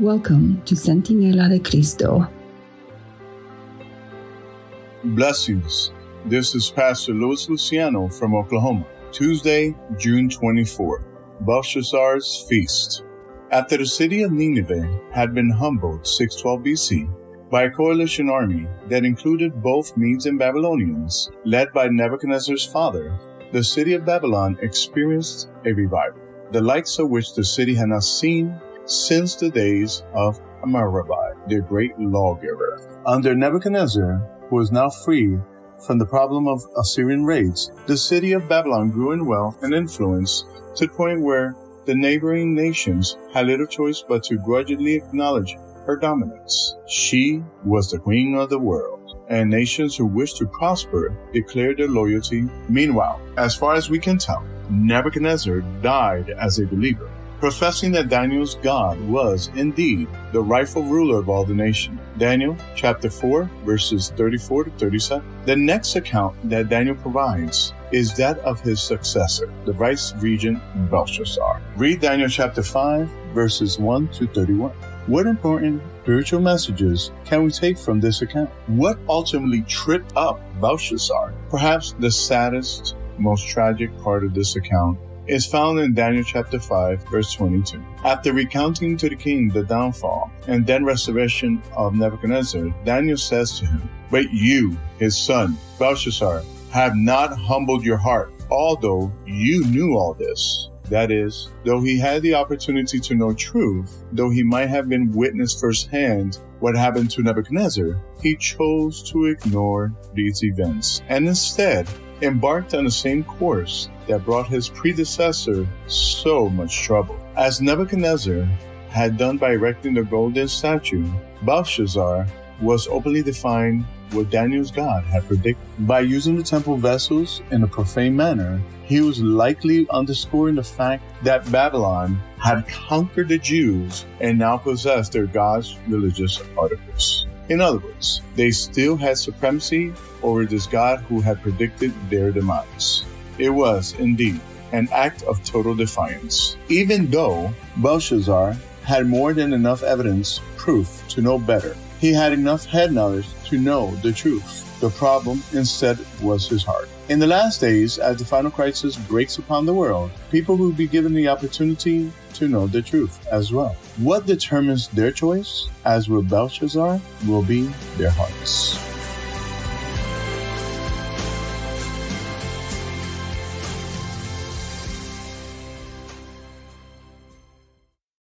Welcome to Centinela de Cristo. Blessings. This is Pastor Louis Luciano from Oklahoma. Tuesday, June 24th, Belshazzar's Feast. After the city of Nineveh had been humbled 612 BC by a coalition army that included both Medes and Babylonians, led by Nebuchadnezzar's father, the city of Babylon experienced a revival, the likes of which the city had not seen since the days of Hammurabi, the great lawgiver. Under Nebuchadnezzar, who was now free from the problem of Assyrian raids, the city of Babylon grew in wealth and influence to the point where the neighboring nations had little choice but to grudgingly acknowledge her dominance. She was the queen of the world, and nations who wished to prosper declared their loyalty. Meanwhile, as far as we can tell, Nebuchadnezzar died as a believer, professing that Daniel's God was indeed the rightful ruler of all the nation. Daniel chapter 4, verses 34 to 37. The next account that Daniel provides is that of his successor, the vice regent Belshazzar. Read Daniel chapter 5, verses 1 to 31. What important spiritual messages can we take from this account? What ultimately tripped up Belshazzar? Perhaps the saddest, most tragic part of this account is found in Daniel chapter 5, verse 22. After recounting to the king the downfall and then restoration of Nebuchadnezzar, Daniel says to him, "But you, his son, Belshazzar, have not humbled your heart, although you knew all this." That is, though he had the opportunity to know truth, though he might have been witness firsthand what happened to Nebuchadnezzar, he chose to ignore these events and instead embarked on the same course that brought his predecessor so much trouble. As Nebuchadnezzar had done by erecting the golden statue, Belshazzar was openly defying what Daniel's God had predicted. By using the temple vessels in a profane manner, he was likely underscoring the fact that Babylon had conquered the Jews and now possessed their God's religious articles. In other words, they still had supremacy over this God who had predicted their demise. It was, indeed, an act of total defiance. Even though Belshazzar had more than enough evidence, proof, to know better, he had enough head knowledge to know the truth. The problem, instead, was his heart. In the last days, as the final crisis breaks upon the world, people will be given the opportunity to know the truth as well. What determines their choice, as with Belshazzar, will be their hearts.